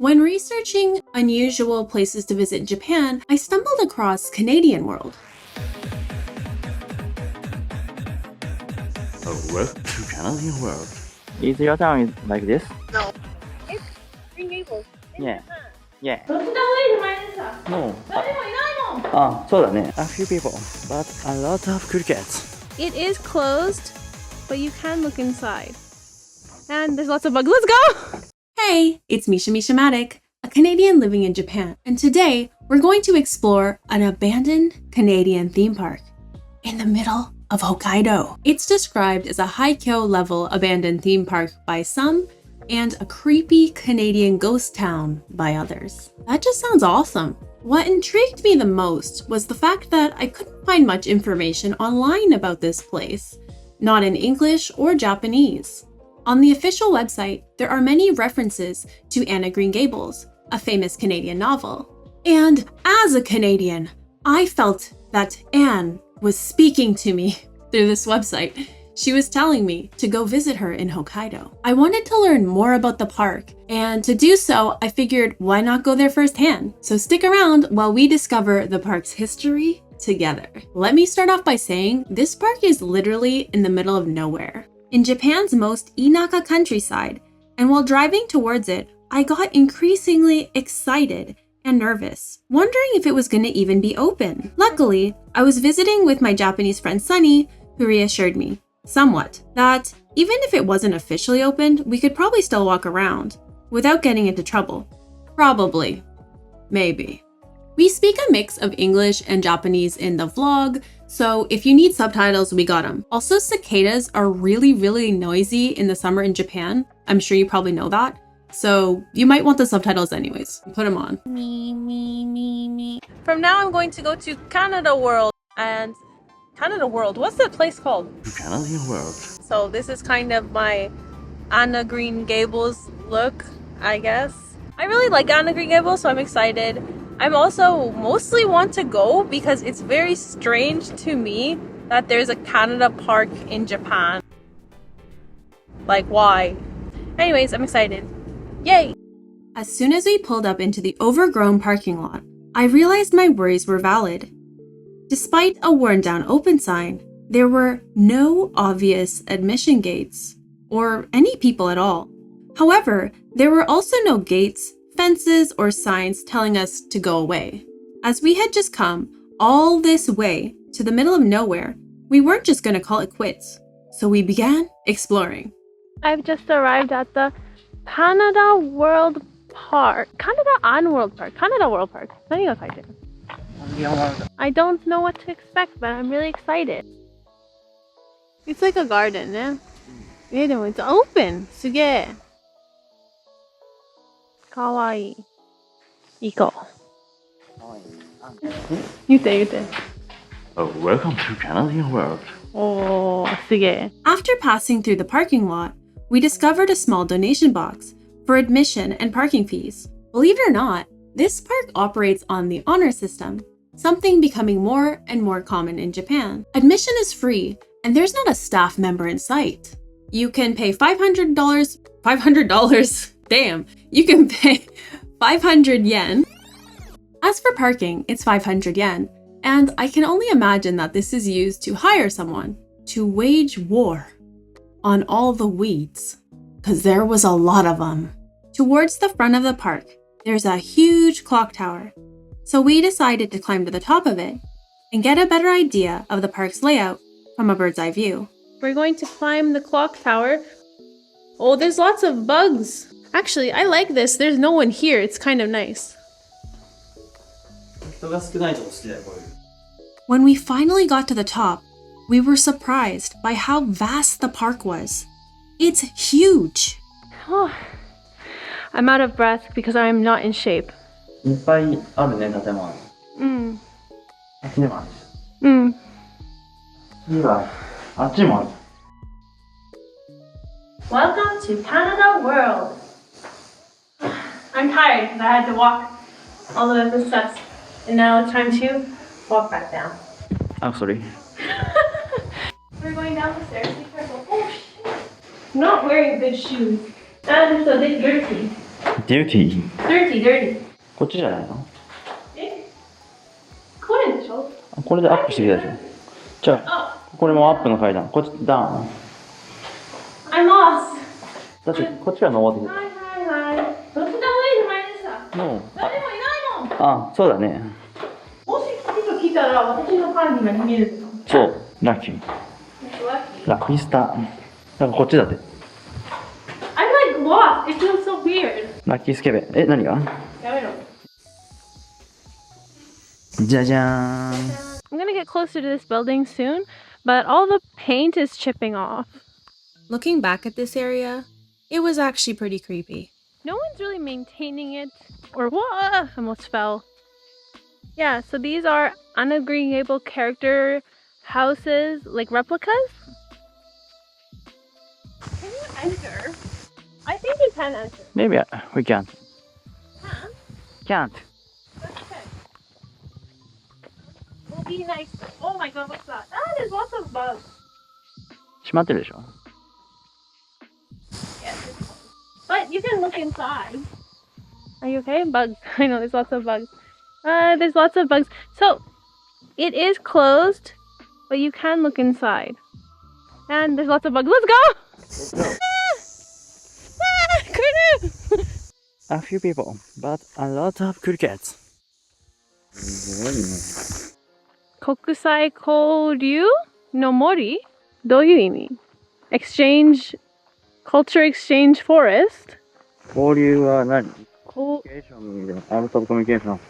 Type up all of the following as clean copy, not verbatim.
When researching unusual places to visit in Japan, I stumbled across Canadian World. Welcome to Canadian World. Is your town like this? No. It's Green Gables. Yeah. Yeah. どっちでもいいじゃないですか。 No. 誰もいないもん。あ、そうだね。A few people, but a lot of crickets. It is closed, but you can look inside. And there's lots of bugs. Let's go! Hey, it's Misha Mishamatic, a Canadian living in Japan, and today we're going to explore an abandoned Canadian theme park in the middle of Hokkaido. It's described as a Haikyo level abandoned theme park by some and a creepy Canadian ghost town by others. That just sounds awesome. What intrigued me the most was the fact that I couldn't find much information online about this place, not in English or Japanese. On the official website, there are many references to Anne of Green Gables, a famous Canadian novel. And as a Canadian, I felt that Anne was speaking to me through this website. She was telling me to go visit her in Hokkaido. I wanted to learn more about the park, and to do so, I figured why not go there firsthand? So stick around while we discover the park's history together. Let me start off by saying this park is literally in the middle of nowhere, in Japan's most Inaka countryside, and while driving towards it, I got increasingly excited and nervous, wondering if it was going to even be open. Luckily, I was visiting with my Japanese friend Sunny, who reassured me, somewhat, that even if it wasn't officially opened, we could probably still walk around without getting into trouble. Probably. Maybe. We speak a mix of English and Japanese in the vlog, so if you need subtitles, we got them. Also, cicadas are really noisy in the summer in Japan. I'm sure you probably know that. So you might want the subtitles anyways. Put them on. Me. From now, I'm going to go to Canada World. And Canada World, what's that place called? To Canadian World. So this is kind of my Anna Green Gables look, I guess. I really like Anna Green Gables, so I'm excited. I'm also mostly want to go because it's very strange to me that there's a Canada park in Japan. Like, why? Anyways, I'm excited. Yay! As soon as we pulled up into the overgrown parking lot, I realized my worries were valid. Despite a worn-down open sign, there were no obvious admission gates, or any people at all. However, there were also no gates, fences, or signs telling us to go away. As we had just come all this way to the middle of nowhere, we weren't just going to call it quits. So we began exploring. I've just arrived at the Canada World Park. Canada World Park.何が書いてる? I don't know what to expect, but I'm really excited. It's like a garden, ね? でも it's open. すげえ. かわいい. 行こう. 言って。Welcome to Canadian World. おー、すげえ. After passing through the parking lot, we discovered a small donation box for admission and parking fees. Believe it or not, this park operates on the honor system, something becoming more and more common in Japan. Admission is free, and there's not a staff member in sight. You can pay $500, damn, you can pay 500 yen. As for parking, it's 500 yen, and I can only imagine that this is used to hire someone to wage war on all the weeds, because there was a lot of them. Towards the front of the park, there's a huge clock tower, so we decided to climb to the top of it and get a better idea of the park's layout from a bird's eye view. We're going to climb the clock tower. Oh, there's lots of bugs. Actually, I like this. There's no one here. It's kind of nice. When we finally got to the top, we were surprised by how vast the park was. It's huge. Oh, I'm out of breath because I'm not in shape. いっぱいあるね、建物。あっちにもある。次は、あっちにもある。Welcome to Canada World. I'm tired because I had to walk all the way up the steps, and now it's time to walk back down. I'm sorry. We're going down the stairs. Be careful. Oh shit! I'm not wearing good shoes. And they're so dirty. Dirty. Dirty. こっちじゃないの？えこれでしょ？これでアップしてきたでしょ。じゃあこれもアップの階段。こっちダウン。 I'm lost. だってこっちは登ってきはい。どっちでもいいじゃないですか。た。もう誰もいないもん。あ、そうだね。もし人来たら私の管理が見えるの。そう、ラッキー。ラッキースター。なんかこっちだって。I'm like lost. It feels so weird. ラッキースケベ。え、何が？やめろ。じゃじゃーん。 I'm gonna get closer to this building soon, but all the paint is chipping off. Looking back at this area, it was actually pretty creepy. No one's really maintaining it. Or what? Almost fell. Yeah, so these are Anna Green Gable character houses, like replicas. Can you enter? I think you can enter. Maybe we can't. Can't. Let's check. Will be nice. Oh my god, what's that? Ah, there's lots of bugs. 閉まってるでしょ。 Yes, it's bugs. But you can look inside. Are you okay? Bugs. I know there's lots of bugs. There's lots of bugs. So it is closed, but you can look inside. And there's lots of bugs. Let's go! Cricket! A few people, but a lot of crickets. 国際交流の森どういう意味 Exchange, culture exchange forest? 交流は何？こコミュニケーションで、アウトオブコミュニケーション、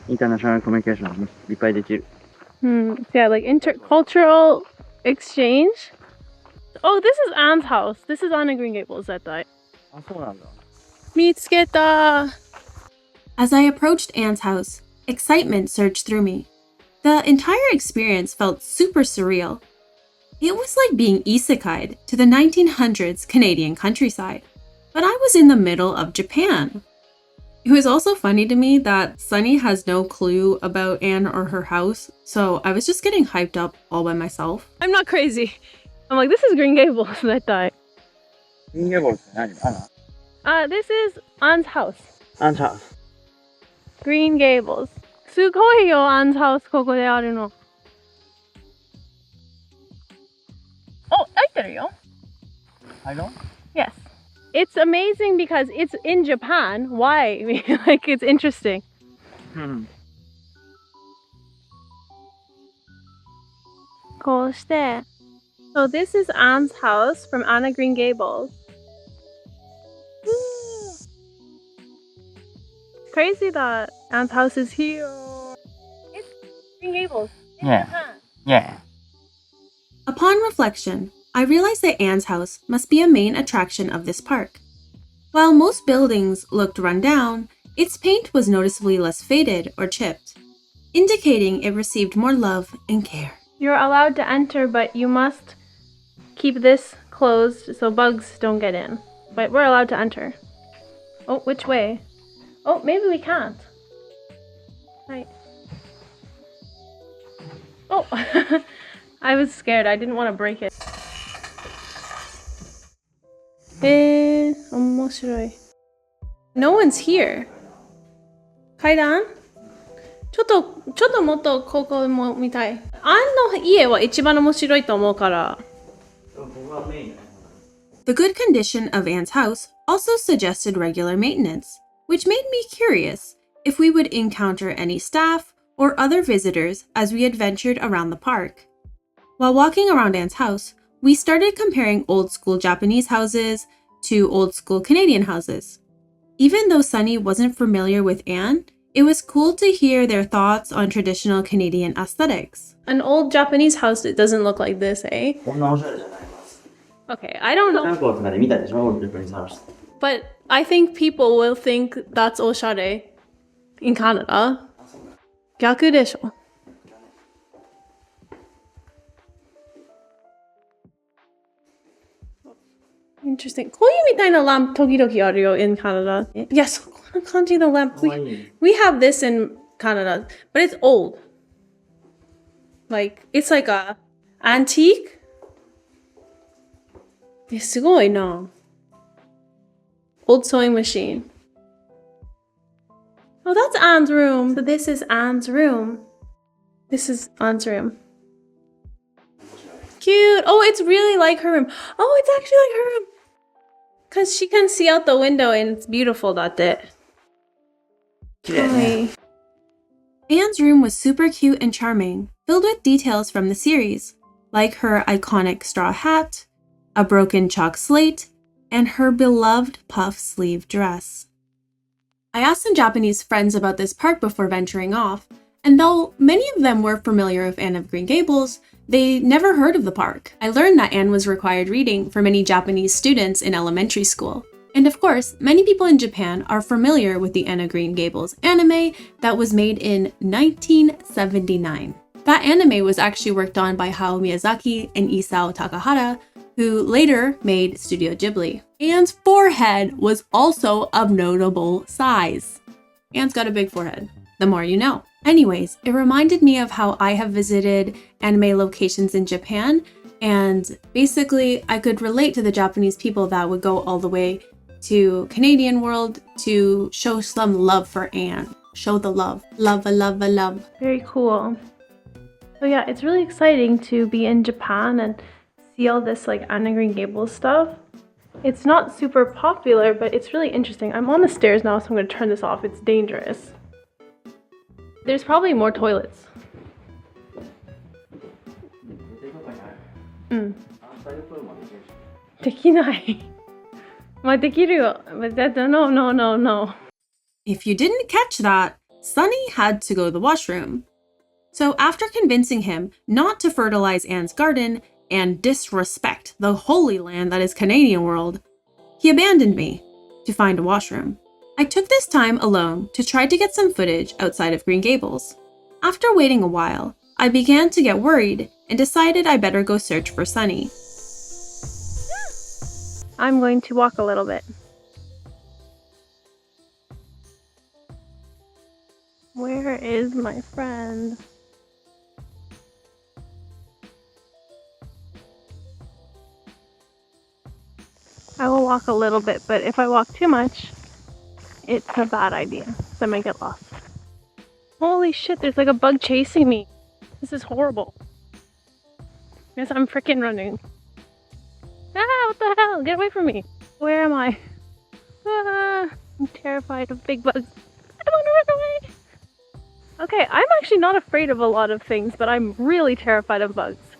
インターナショナルコミュニケーションいっぱいできる。Yeah, like intercultural exchange. Oh, this is Anne's house. This is Anna Green Gables 絶対。あ、そうなんだ。見つけた。 As I approached Anne's house, excitement surged through me. The entire experience felt super surreal. It was like being isekai'd to the 1900s Canadian countryside, but I was in the middle of Japan. It was also funny to me that Sunny has no clue about Anne or her house, so I was just getting hyped up all by myself. I'm not crazy. I'm like, this is Green Gables 絶対。グリーンゲーボルって何？This is Anne's house. アンチャー。 Green Gables. すごいよ、Anne's house ここであるの。お、開いてるよ。入ろう？ Yes. It's amazing because it's in Japan. Why? Like, it's interesting. こうして。So this is Anne's house from Anna Green Gables. Crazy that Anne's house is here. It's Green Gables. In Yeah. Japan. Yeah. Upon reflection, I realized that Anne's house must be a main attraction of this park. While most buildings looked run down, its paint was noticeably less faded or chipped, indicating it received more love and care. You're allowed to enter, but you must keep this closed so bugs don't get in. But we're allowed to enter. Oh, which way? Oh, maybe we can't. Right. Oh, I was scared. I didn't want to break it. 面白い。No one's here. 階段？ちょっともっとここも見たい。アンの家は一番面白いと思うから。The good condition of Anne's house also suggested regular maintenance, which made me curious if we would encounter any staff or other visitors as we adventured around the park. While walking around Anne's house, we started comparing old school Japanese houses to old school Canadian houses. Even though Sunny wasn't familiar with Anne, it was cool to hear their thoughts on traditional Canadian aesthetics. An old Japanese house that doesn't look like this, eh? こんなおしゃれじゃない。 Okay, I don't 韓 know. 国とかで見たでしょ？オールドプリンスハウス。 But I think people will think that's oshare in Canada. 逆でしょ。Interesting. こういうみたいなランプ時々あるよ in Canada. いや、そこの感じのランプ。We have this in Canada, but it's old. Like, it's like a antique. すごいな。Old sewing machine. Oh, that's Anne's room. So this is Anne's room. This is Anne's room. Cute. Oh, it's really like her room. Oh, it's actually like her room. Because she can see out the window and it's beautiful, that's it. Hi. Anne's room was super cute and charming, filled with details from the series, like her iconic straw hat, a broken chalk slate, and her beloved puff sleeve dress. I asked some Japanese friends about this park before venturing off, and though many of them were familiar with Anne of Green Gables, they never heard of the park. I learned that Anne was required reading for many Japanese students in elementary school. And of course, many people in Japan are familiar with the Anne of Green Gables anime that was made in 1979. That anime was actually worked on by Hayao Miyazaki and Isao Takahata, who later made Studio Ghibli. Anne's forehead was also of notable size. Anne's got a big forehead. The more you know. Anyways, it reminded me of how I have visited anime locations in Japan, and basically I could relate to the Japanese people that would go all the way to Canadian World to show some love for Anne. Show the love. Love, love, love. Very cool. So yeah, it's really exciting to be in Japan and see all this like Anne of Green Gables stuff. It's not super popular, but it's really interesting. I'm on the stairs now, so I'm going to turn this off. It's dangerous. There's probably more toilets. Mm. できない。まあできるよ。But that, no, no, no, no. If you didn't catch that, Sunny had to go to the washroom. So after convincing him not to fertilize Anne's garden and disrespect the holy land that is Canadian World, he abandoned me to find a washroom. I took this time alone to try to get some footage outside of Green Gables. After waiting a while, I began to get worried and decided I better go search for Sunny. I'm going to walk a little bit. Where is my friend? I will walk a little bit, but if I walk too much, it's a bad idea, so I might get lost. Holy shit, there's like a bug chasing me. This is horrible. Yes, I'm freaking running. Ah, what the hell? Get away from me. Where am I? Ah, I'm terrified of big bugs. I want to run away. Okay, I'm actually not afraid of a lot of things, but I'm really terrified of bugs.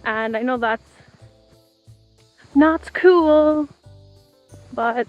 And I know that's not cool, but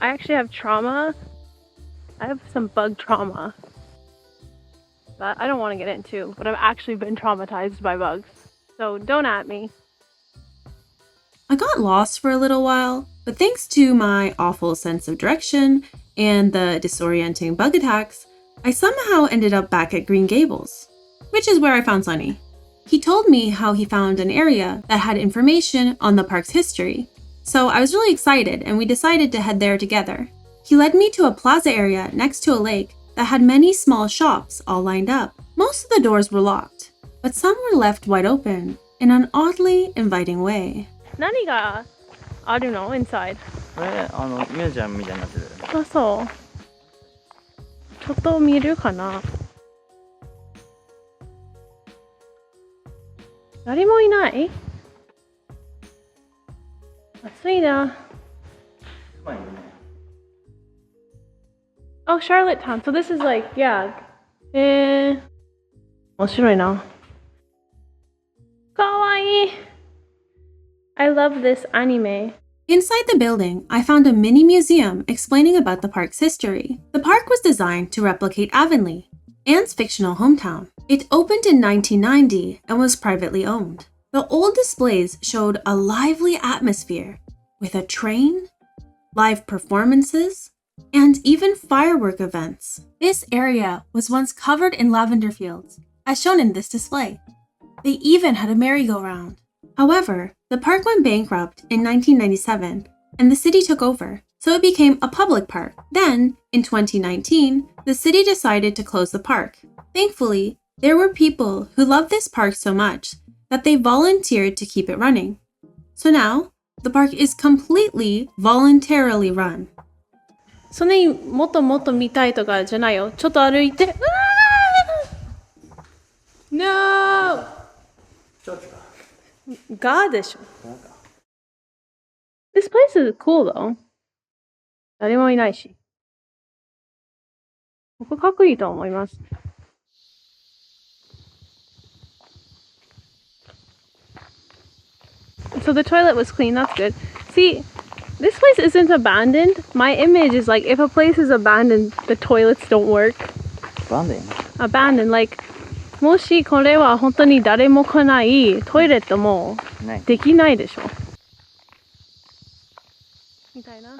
I actually have trauma. I have some bug trauma that I don't want to get into, but I've actually been traumatized by bugs. So don't at me. I got lost for a little while, but thanks to my awful sense of direction and the disorienting bug attacks, I somehow ended up back at Green Gables, which is where I found Sunny. He told me how he found an area that had information on the park's history, so I was really excited and we decided to head there together. He led me to a plaza area next to a lake that had many small shops all lined up. Most of the doors were locked, but some were left wide open in an oddly inviting way. 何があるの inside? これミュージアムみたいになってる。あ、そう。ちょっと見るかな。誰もいない。暑いな。Oh, Charlottetown. So this is like, yeah. 面白いな。かわいい。I love this anime. Inside the building, I found a mini museum explaining about the park's history. The park was designed to replicate Avonlea, Anne's fictional hometown. It opened in 1990 and was privately owned. The old displays showed a lively atmosphere with a train, live performances, and even firework events. This area was once covered in lavender fields, as shown in this display. They even had a merry-go-round. However, the park went bankrupt in 1997 and the city took over, so it became a public park. Then, in 2019, the city decided to close the park. Thankfully, there were people who loved this park so much that they volunteered to keep it running. So now, the park is completely voluntarily run. そんなにもっともっと見たいとかじゃないよ。ちょっと歩いて。うわー No! ガーでしょ。This place is cool though. 誰もいないし。ここかっこいいと思います。So the toilet was clean, that's good. See, this place isn't abandoned. My image is like if a place is abandoned, the toilets don't work. Abandoned, like もしこれは本当に誰も来ないトイレットもできないでしょ。みたいな。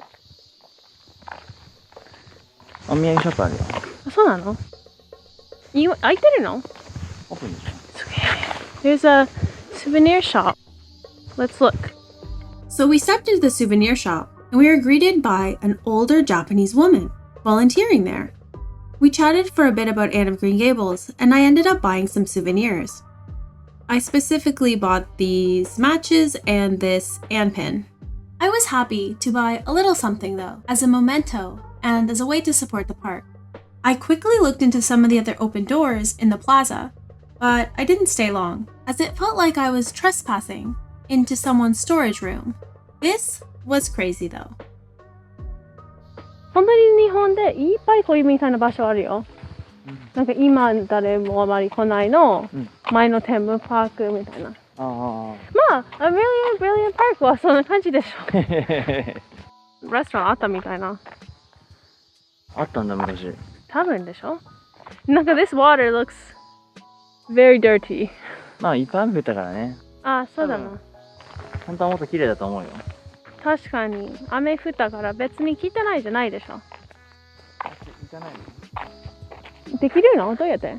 お土産ショップあるよ。あ、そうなの？開いてるの？オープンでしょ。すげえ。There's a souvenir shop. Let's look. So we stepped into the souvenir shop and we were greeted by an older Japanese woman volunteering there. We chatted for a bit about Anne of Green Gables and I ended up buying some souvenirs. I specifically bought these matches and this Anne pin. I was happy to buy a little something though, as a memento and as a way to support the park. I quickly looked into some of the other open doors in the plaza, but I didn't stay long, as it felt like I was trespassing into someone's storage room. This was crazy though. 本当に日本でいっぱいこういうみたいな場所あるよ。なんか今誰もあまり来ないの、前のテーマパークみたいな。まあ、A Brilliant Park はそんな感じでしょ。レストランあったみたいな。あったんだ、昔。多分でしょ。なんか This water looks very dirty. まあ、いっぱい雨降ったからね。あ、そうだな。本当はもっと綺麗だと思うよ。確かに雨降ったから別に汚いじゃないでしょ。できるの？どうやって？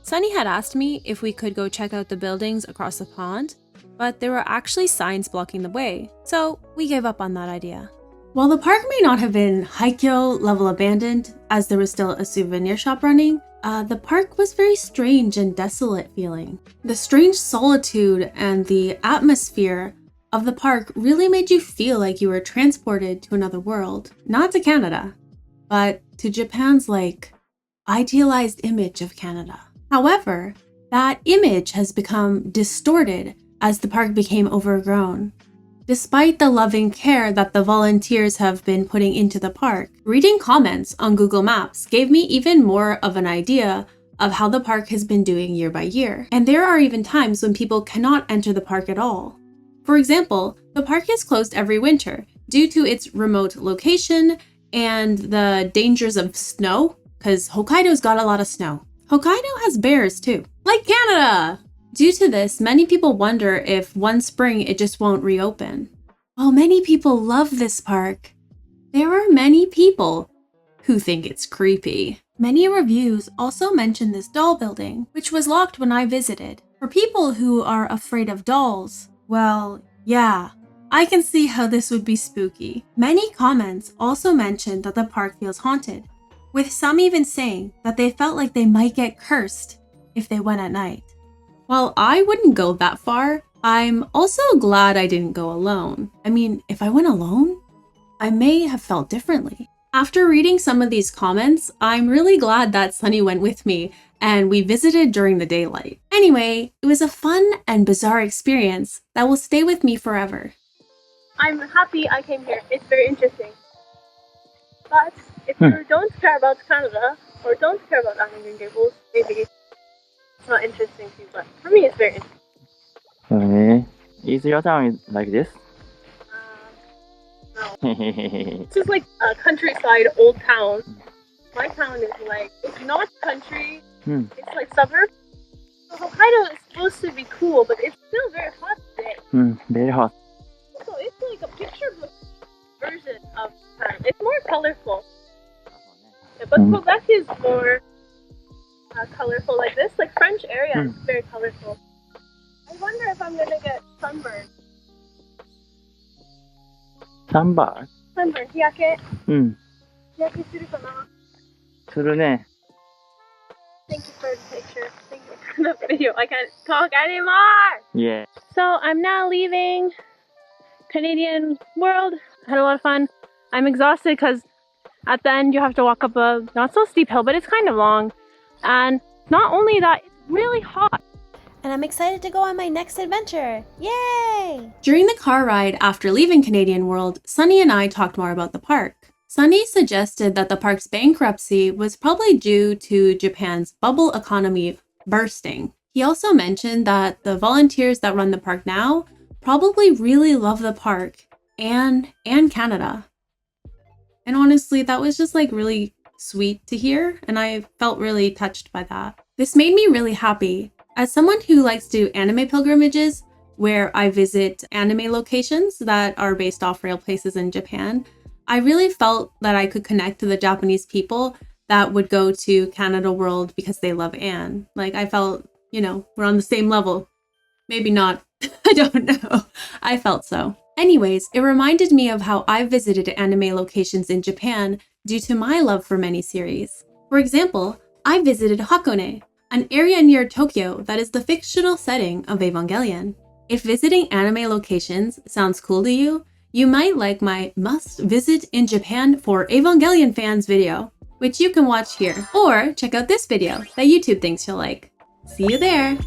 Sunny had asked me if we could go check out the buildings across the pond, but there were actually signs blocking the way, so we gave up on that idea. While the park may not have been Haikyo level abandoned, as there was still a souvenir shop running, the park was very strange and desolate feeling. The strange solitude and the atmosphere of the park really made you feel like you were transported to another world. Not to Canada, but to Japan's idealized image of Canada. However, that image has become distorted as the park became overgrown. Despite the loving care that the volunteers have been putting into the park, reading comments on Google Maps gave me even more of an idea of how the park has been doing year by year. And there are even times when people cannot enter the park at all. For example, the park is closed every winter due to its remote location and the dangers of snow, because Hokkaido's got a lot of snow. Hokkaido has bears too, like Canada! Due to this, many people wonder if one spring it just won't reopen. While many people love this park, there are many people who think it's creepy. Many reviews also mention this doll building, which was locked when I visited. For people who are afraid of dolls, well, yeah, I can see how this would be spooky. Many comments also mentioned that the park feels haunted, with some even saying that they felt like they might get cursed if they went at night. While I wouldn't go that far, I'm also glad I didn't go alone. I mean, if I went alone, I may have felt differently. After reading some of these comments, I'm really glad that Sunny went with me and we visited during the daylight. Anyway, it was a fun and bizarre experience that will stay with me forever. I'm happy I came here. It's very interesting. But if you don't care about Canada or don't care about Anne of Green Gables, maybe it's not interesting to you, but for me it's very interesting. Is your town like this? No. This is like a countryside old town. My town is it's not country, it's like suburb. So Hokkaido is supposed to be cool, but it's still very hot today. Very hot. So it's like a picture book version of Japan. It's more colorful. Yeah, but Quebec is more colorful like this. Like French area is very colorful. I wonder if I'm gonna get sunburned. Sunburn? Sunburn, 日焼け。日焼けするかな？するね。Thank you for the picture. Thank you for the video. I can't talk anymore! Yeah. So I'm now leaving Canadian World. I had a lot of fun. I'm exhausted because At the end, you have to walk up a not so steep hill, but it's kind of long. And not only that, it's really hot. And I'm excited to go on my next adventure. Yay! During the car ride after leaving Canadian World, Sunny and I talked more about the park. Sunny suggested that the park's bankruptcy was probably due to Japan's bubble economy bursting. He also mentioned that the volunteers that run the park now probably really love the park and Canada. And honestly, that was just like really sweet to hear, and I felt really touched by that. This made me really happy. As someone who likes to do anime pilgrimages, where I visit anime locations that are based off real places in Japan, I really felt that I could connect to the Japanese people that would go to Canada World because they love Anne. Like, I felt, you know, we're on the same level. Maybe not. I don't know. I felt so. Anyways, it reminded me of how I visited anime locations in Japan due to my love for many series. For example, I visited Hakone, an area near Tokyo that is the fictional setting of Evangelion. If visiting anime locations sounds cool to you, you might like my must visit in Japan for Evangelion fans video, which you can watch here, or check out this video that YouTube thinks you'll like. See you there!